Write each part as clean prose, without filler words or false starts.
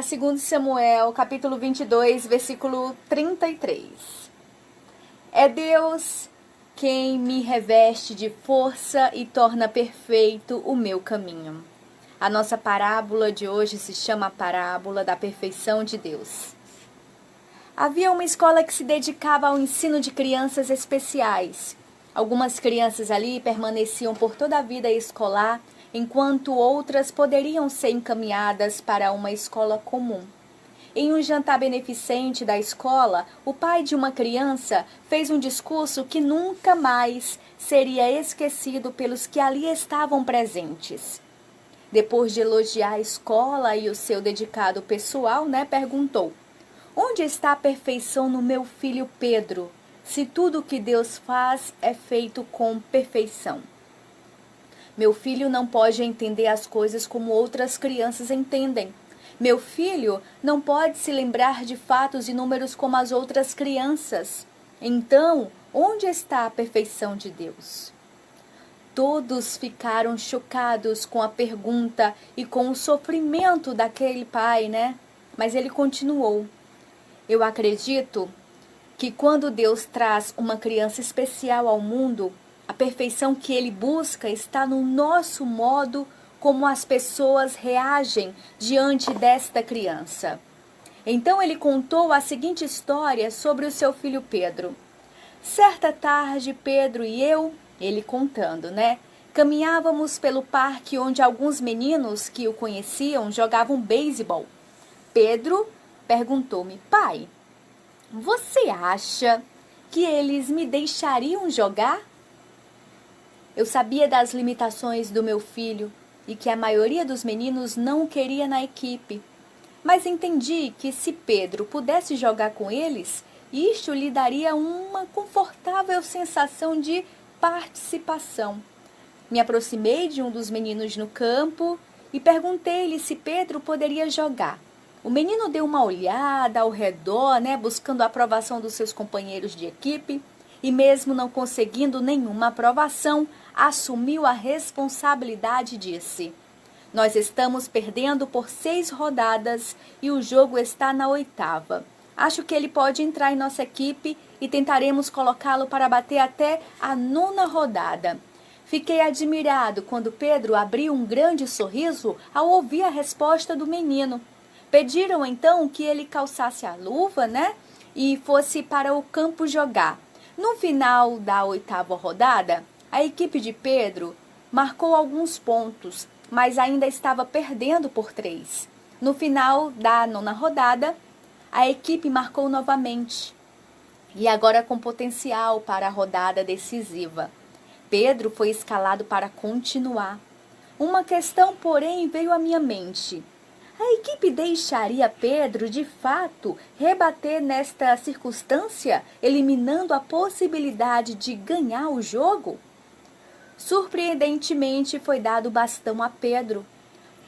Segundo Samuel, capítulo 22, versículo 33. É Deus quem me reveste de força e torna perfeito o meu caminho. A nossa parábola de hoje se chama a parábola da perfeição de Deus. Havia uma escola que se dedicava ao ensino de crianças especiais. Algumas crianças ali permaneciam por toda a vida escolar, enquanto outras poderiam ser encaminhadas para uma escola comum. Em um jantar beneficente da escola, o pai de uma criança fez um discurso que nunca mais seria esquecido pelos que ali estavam presentes. Depois de elogiar a escola e o seu dedicado pessoal, perguntou: onde está a perfeição no meu filho Pedro, se tudo o que Deus faz é feito com perfeição? Meu filho não pode entender as coisas como outras crianças entendem. Meu filho não pode se lembrar de fatos e números como as outras crianças. Então, onde está a perfeição de Deus? Todos ficaram chocados com a pergunta e com o sofrimento daquele pai, Mas ele continuou: eu acredito que quando Deus traz uma criança especial ao mundo, a perfeição que Ele busca está no nosso modo como as pessoas reagem diante desta criança. Então ele contou a seguinte história sobre o seu filho Pedro. Certa tarde, Pedro e eu, ele contando, caminhávamos pelo parque onde alguns meninos que o conheciam jogavam beisebol. Pedro perguntou-me: pai, você acha que eles me deixariam jogar? Eu sabia das limitações do meu filho e que a maioria dos meninos não o queria na equipe. Mas entendi que se Pedro pudesse jogar com eles, isto lhe daria uma confortável sensação de participação. Me aproximei de um dos meninos no campo e perguntei-lhe se Pedro poderia jogar. O menino deu uma olhada ao redor, buscando a aprovação dos seus companheiros de equipe, e mesmo não conseguindo nenhuma aprovação, assumiu a responsabilidade e disse: nós estamos perdendo por 6 rodadas e o jogo está na 8ª. Acho que ele pode entrar em nossa equipe e tentaremos colocá-lo para bater até a 9ª rodada. Fiquei admirado quando Pedro abriu um grande sorriso ao ouvir a resposta do menino. Pediram então que ele calçasse a luva, e fosse para o campo jogar. No final da 8ª rodada, a equipe de Pedro marcou alguns pontos, mas ainda estava perdendo por 3. No final da 9ª rodada, a equipe marcou novamente, e agora com potencial para a rodada decisiva. Pedro foi escalado para continuar. Uma questão, porém, veio à minha mente. A equipe deixaria Pedro, de fato, rebater nesta circunstância, eliminando a possibilidade de ganhar o jogo? Surpreendentemente, foi dado o bastão a Pedro.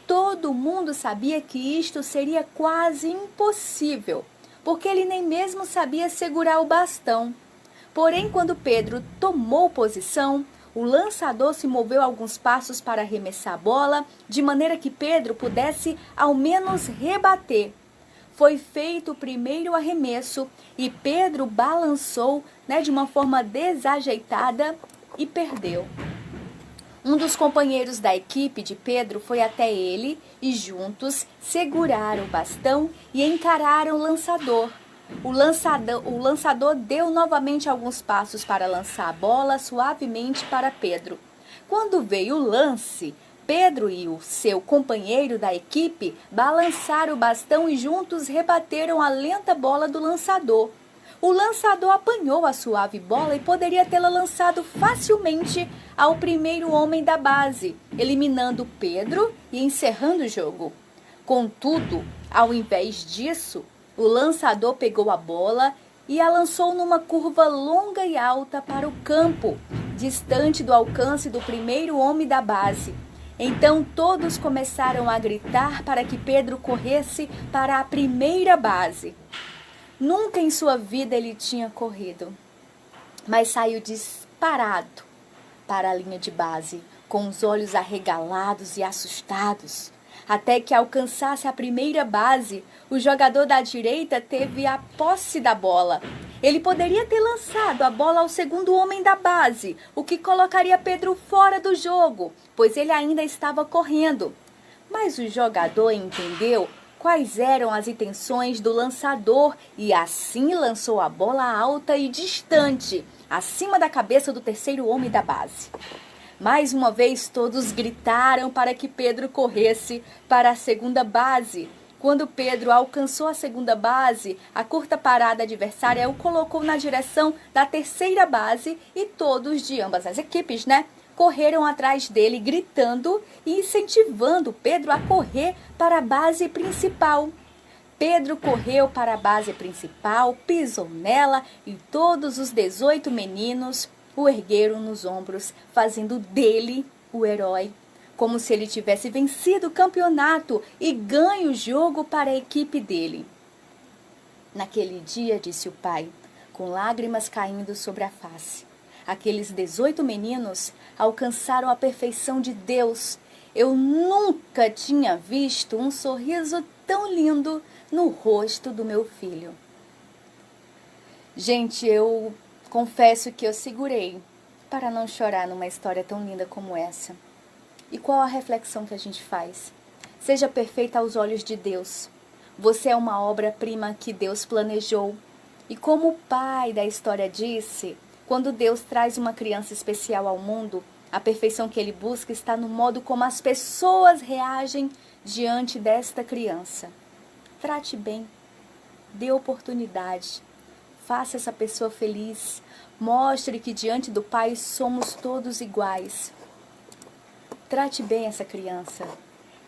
Todo mundo sabia que isto seria quase impossível, porque ele nem mesmo sabia segurar o bastão. Porém, quando Pedro tomou posição, o lançador se moveu alguns passos para arremessar a bola, de maneira que Pedro pudesse ao menos rebater. Foi feito o primeiro arremesso e Pedro balançou, de uma forma desajeitada e perdeu. Um dos companheiros da equipe de Pedro foi até ele e juntos seguraram o bastão e encararam o lançador. O lançador deu novamente alguns passos para lançar a bola suavemente para Pedro. Quando veio o lance, Pedro e o seu companheiro da equipe balançaram o bastão e juntos rebateram a lenta bola do lançador. O lançador apanhou a suave bola e poderia tê-la lançado facilmente ao primeiro homem da base, eliminando Pedro e encerrando o jogo. Contudo, ao invés disso, o lançador pegou a bola e a lançou numa curva longa e alta para o campo, distante do alcance do primeiro homem da base. Então todos começaram a gritar para que Pedro corresse para a primeira base. Nunca em sua vida ele tinha corrido, mas saiu disparado para a linha de base, com os olhos arregalados e assustados. até que alcançasse a primeira base, o jogador da direita teve a posse da bola. Ele poderia ter lançado a bola ao segundo homem da base, o que colocaria Pedro fora do jogo, pois ele ainda estava correndo. Mas o jogador entendeu quais eram as intenções do lançador e assim lançou a bola alta e distante, acima da cabeça do terceiro homem da base. Mais uma vez todos gritaram para que Pedro corresse para a segunda base. Quando Pedro alcançou a segunda base, a curta parada adversária o colocou na direção da terceira base e todos de ambas as equipes, correram atrás dele gritando e incentivando Pedro a correr para a base principal. Pedro correu para a base principal, pisou nela e todos os 18 meninos o ergueram nos ombros, fazendo dele o herói, como se ele tivesse vencido o campeonato e ganho o jogo para a equipe dele. Naquele dia, disse o pai, com lágrimas caindo sobre a face, aqueles 18 meninos alcançaram a perfeição de Deus. Eu nunca tinha visto um sorriso tão lindo no rosto do meu filho. Gente, eu confesso que eu segurei para não chorar numa história tão linda como essa. E qual a reflexão que a gente faz? Seja perfeita aos olhos de Deus. Você é uma obra-prima que Deus planejou. E como o pai da história disse, quando Deus traz uma criança especial ao mundo, a perfeição que ele busca está no modo como as pessoas reagem diante desta criança. Trate bem, dê oportunidade, faça essa pessoa feliz, mostre que diante do Pai somos todos iguais. Trate bem essa criança.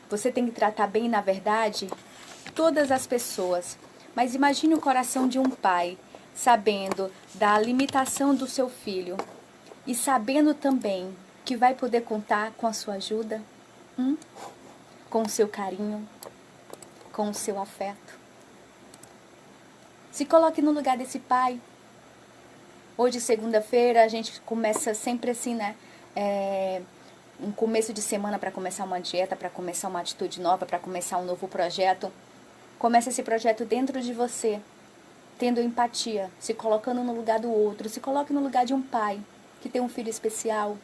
Você tem que tratar bem, na verdade, todas as pessoas. Mas imagine o coração de um pai, sabendo da limitação do seu filho e sabendo também que vai poder contar com a sua ajuda, com o seu carinho, com o seu afeto. Se coloque no lugar desse pai. Hoje, segunda-feira, a gente começa sempre assim, um começo de semana para começar uma dieta, para começar uma atitude nova, para começar um novo projeto. Comece esse projeto dentro de você, tendo empatia, se colocando no lugar do outro. Se coloque no lugar de um pai que tem um filho especial,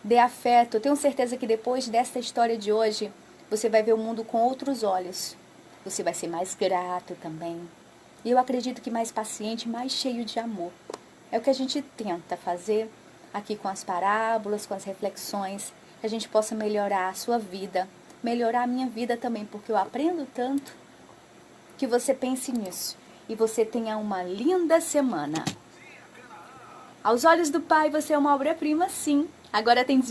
Dê afeto. Eu tenho certeza que depois desta história de hoje, você vai ver o mundo com outros olhos. Você vai ser mais grato também. E eu acredito que mais paciente, mais cheio de amor. É o que a gente tenta fazer aqui com as parábolas, com as reflexões, que a gente possa melhorar a sua vida, melhorar a minha vida também, porque eu aprendo tanto. Que você pense nisso e você tenha uma linda semana. Aos olhos do Pai, você é uma obra-prima, sim. Agora tem